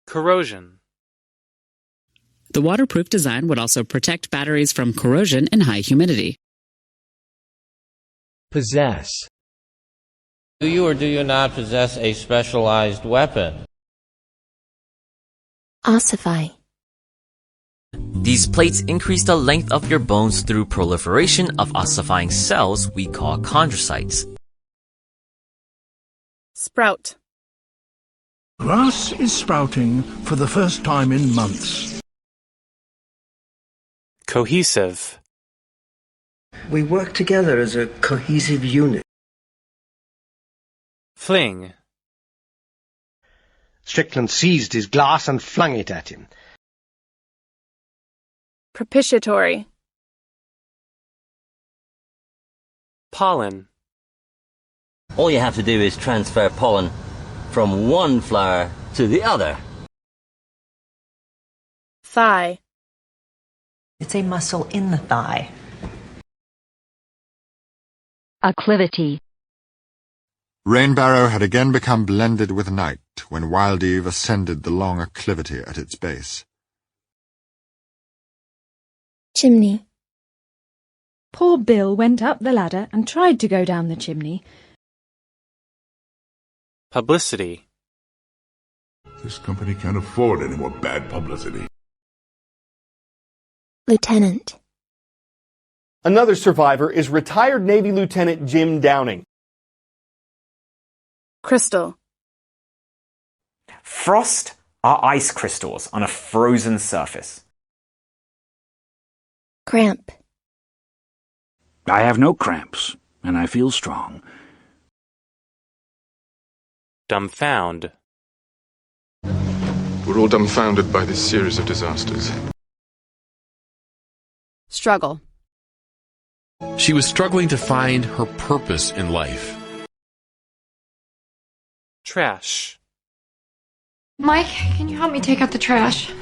Corrosion. The waterproof design would also protect batteries from corrosion in high humidity. Possess. Do you or do you not possess a specialized weapon? Ossify. These plates increase the length of your bones through proliferation of ossifying cells we call chondrocytes. Sprout. Grass is sprouting for the first time in months. Cohesive. We work together as a cohesive unit. Fling. Strickland seized his glass and flung it at him. Propitiatory. Pollen. All you have to do is transfer pollen from one flower to the other. Thigh. It's a muscle in the thigh. Acclivity. Rainbarrow had again become blended with night when Wild Eve ascended the long acclivity at its base. Chimney. Poor Bill went up the ladder and tried to go down the chimney. Publicity. This company can't afford any more bad publicity. Lieutenant. Another survivor is retired Navy Lieutenant Jim Downing. Crystal. Frost are ice crystals on a frozen surface. Cramp. I have no cramps, and I feel strong. Dumbfound. We're all dumbfounded by this series of disasters. Struggle. She was struggling to find her purpose in life. Trash. Mike, can you help me take out the trash?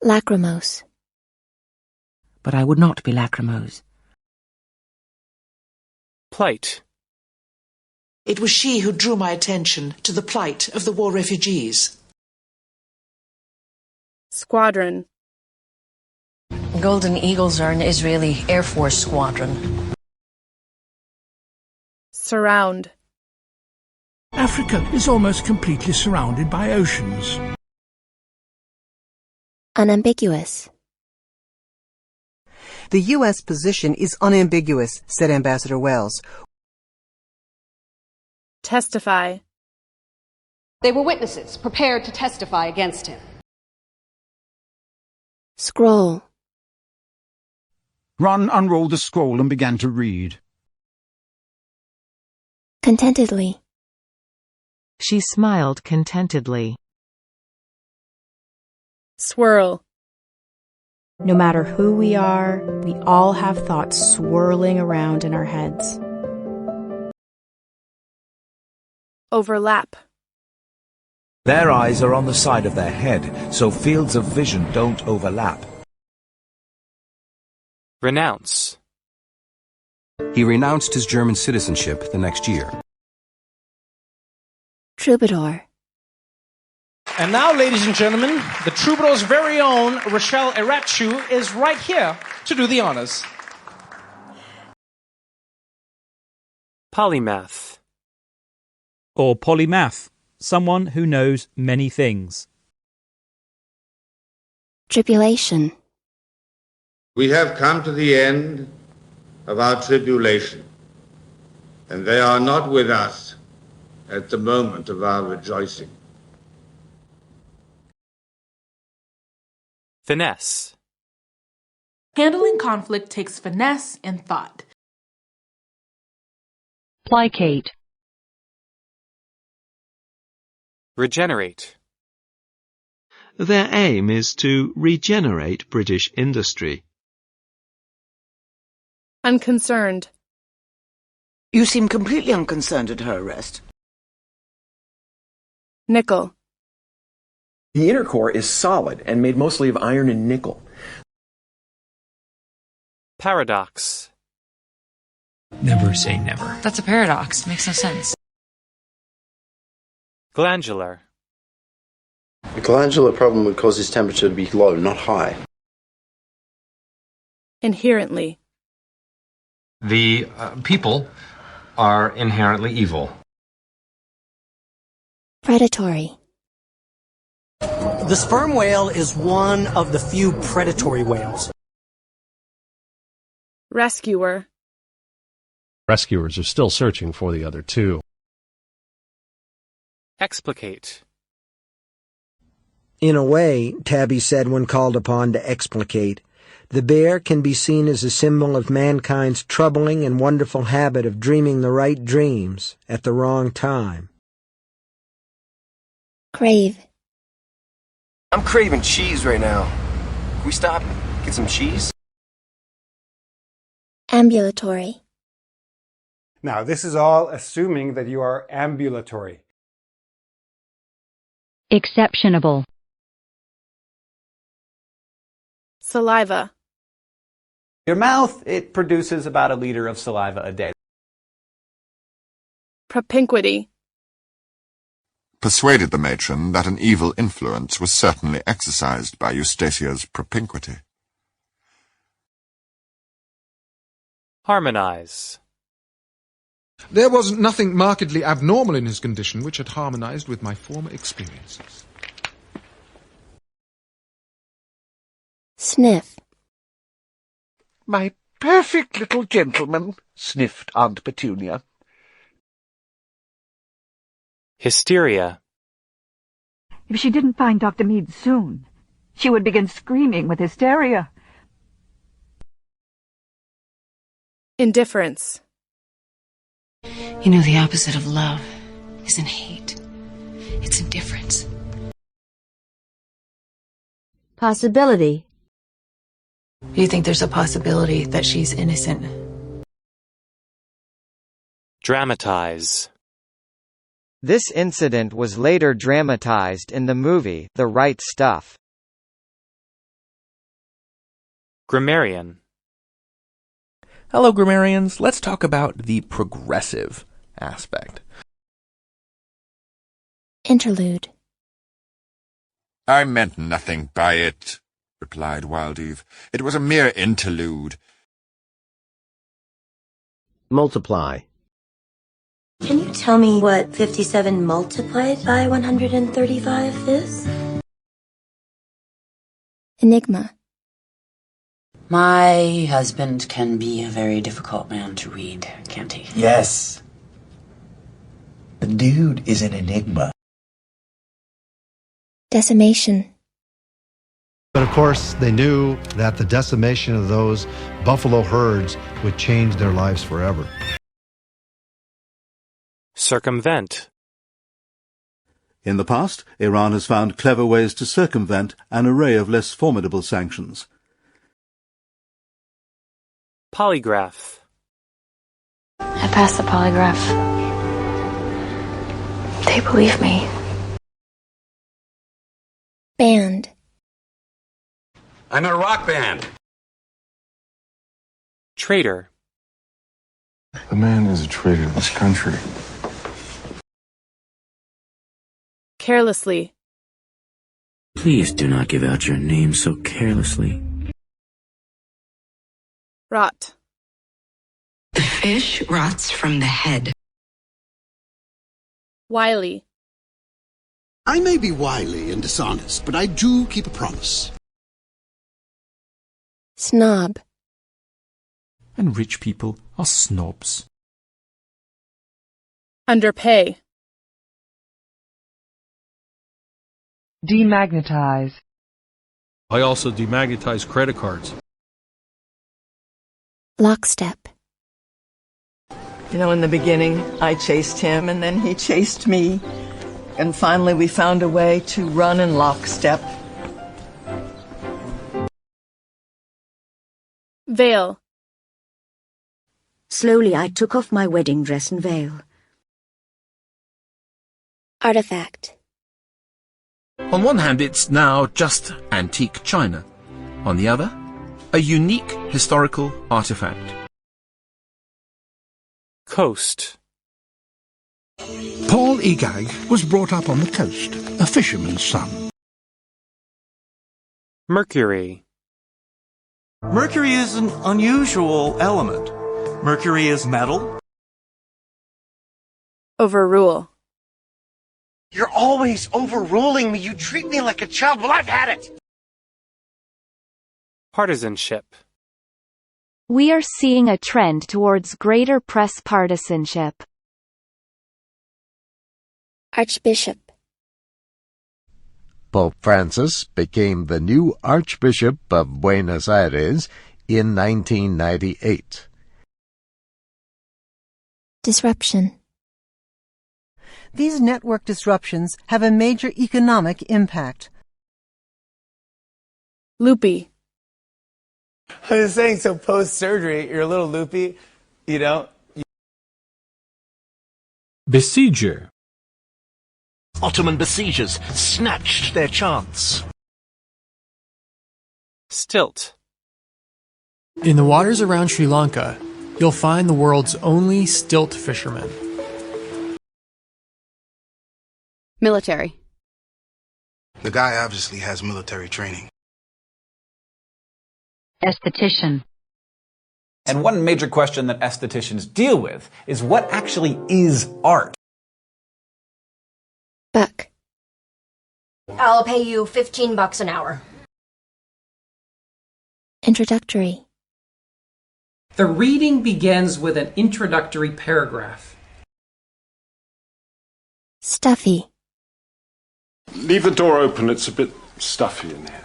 Lachrymose. But I would not be lachrymose. Plight. It was she who drew my attention to the plight of the war refugees. Squadron. Golden Eagles are an Israeli Air Force squadron. Surround. Africa is almost completely surrounded by oceans. Unambiguous. The U.S. position is unambiguous, said Ambassador Wells. Testify. They were witnesses prepared to testify against him. Scroll. Ron unrolled the scroll and began to read. Contentedly. She smiled contentedly. Swirl. No matter who we are, we all have thoughts swirling around in our heads. Overlap. Their eyes are on the side of their head, so fields of vision don't overlap. Renounce. He renounced his German citizenship the next year. Troubadour. And now, ladies and gentlemen, the Troubadour's very own Rochelle Erachu is right here to do the honors. Polymath. Or polymath, someone who knows many things. Tribulation. We have come to the end of our tribulation, and they are not with us at the moment of our rejoicing. Finesse. Handling conflict takes finesse and thought. Placate. Regenerate. Their aim is to regenerate British industry. Unconcerned. You seem completely unconcerned at her arrest. Nickel. The inner core is solid and made mostly of iron and nickel. Paradox. Never say never. That's a paradox. Makes no sense. Glandular. The glandular problem would cause his temperature to be low, not high. Inherently. The people are inherently evil. Predatory. The sperm whale is one of the few predatory whales. Rescuer. Rescuers are still searching for the other two. Explicate. In a way, Tabby said when called upon to explicate, the bear can be seen as a symbol of mankind's troubling and wonderful habit of dreaming the right dreams at the wrong time. Crave. I'm craving cheese right now. Can we stop and get some cheese? Ambulatory. Now, this is all assuming that you are ambulatory. Exceptionable. Saliva. Your mouth, it produces about 1 liter of saliva a day. Propinquity. Persuaded the matron that an evil influence was certainly exercised by Eustasia's propinquity. Harmonize. There was nothing markedly abnormal in his condition which had harmonized with my former experiences. Sniff. My perfect little gentleman, sniffed Aunt Petunia. Hysteria. If she didn't find Dr. Mead soon, she would begin screaming with hysteria. Indifference. You know, the opposite of love isn't hate. It's indifference. Possibility. Do you think there's a possibility that she's innocent? Dramatize. This incident was later dramatized in the movie The Right Stuff. Grammarian. Hello, grammarians. Let's talk about the progressive aspect. Interlude. I meant nothing by it, replied Wild Eve. It was a mere interlude. Multiply. Can you tell me what 57 multiplied by 135 is? Enigma. My husband can be a very difficult man to read, can't he? Yes. The dude is an enigma. Decimation. But of course, they knew that the decimation of those buffalo herds would change their lives forever. Circumvent. In the past, Iran has found clever ways to circumvent an array of less formidable sanctions. Polygraph. I passed the polygraph. They believe me. Band. I'm in a rock band. Traitor. The man is a traitor to this country. Carelessly. Please do not give out your name so carelessly. Rot. The fish rots from the head. Wily. I may be wily and dishonest, but I do keep a promise. Snob. And rich people are snobs. Underpay. Demagnetize. I also demagnetize credit cards. Lockstep. You know, in the beginning, I chased him, and then he chased me. And finally, we found a way to run in lockstep. Veil. Slowly, I took off my wedding dress and veil. Artifact. On one hand, it's now just antique china. On the other, a unique historical artifact. Coast. Paul Egag was brought up on the coast, a fisherman's son. Mercury. Mercury is an unusual element. Mercury is metal. Overrule. You're always overruling me. You treat me like a child. Well, I've had it. Partisanship. We are seeing a trend towards greater press partisanship. Archbishop. Pope Francis became the new Archbishop of Buenos Aires in 1998. Disruption. These network disruptions have a major economic impact. Loopy. I was saying, so post-surgery, you're a little loopy, you know? Besieger. Ottoman besiegers snatched their chance. Stilt. In the waters around Sri Lanka, you'll find the world's only stilt fishermen. Military. The guy obviously has military training. Esthetician. And one major question that estheticians deal with is what actually is art? Buck. I'll pay you $15 an hour. Introductory. The reading begins with an introductory paragraph. Stuffy. Leave the door open, it's a bit stuffy in here.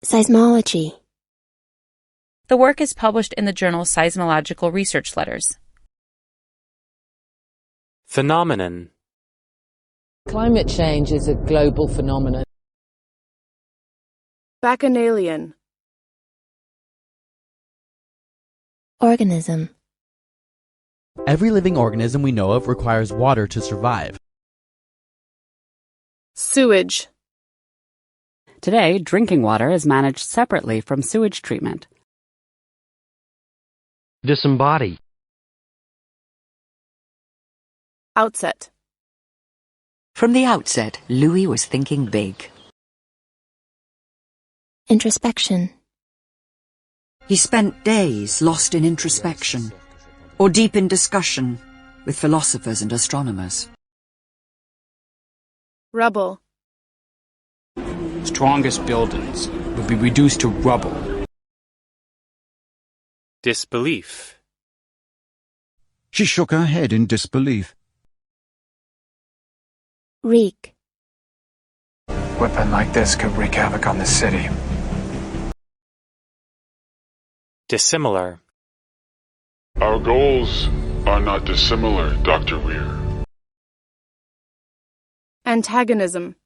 Seismology. The work is published in the journal Seismological Research Letters. Phenomenon. Climate change is a global phenomenon. Bacchanalian. Organism. Every living organism we know of requires water to survive. Sewage. Today, drinking water is managed separately from sewage treatment. Disembody. Outset. From the outset, Louis was thinking big. Introspection. He spent days lost in introspection, or deep in discussion with philosophers and astronomers. Rubble. Strongest buildings would be reduced to rubble. Disbelief. She shook her head in disbelief. Reek. Weapon like this could wreak havoc on the city. Dissimilar. Our goals are not dissimilar, Dr. Weir. Antagonism.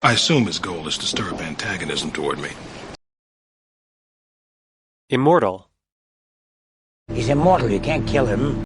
I assume his goal is to stir up antagonism toward me. Immortal. He's immortal, you can't kill him.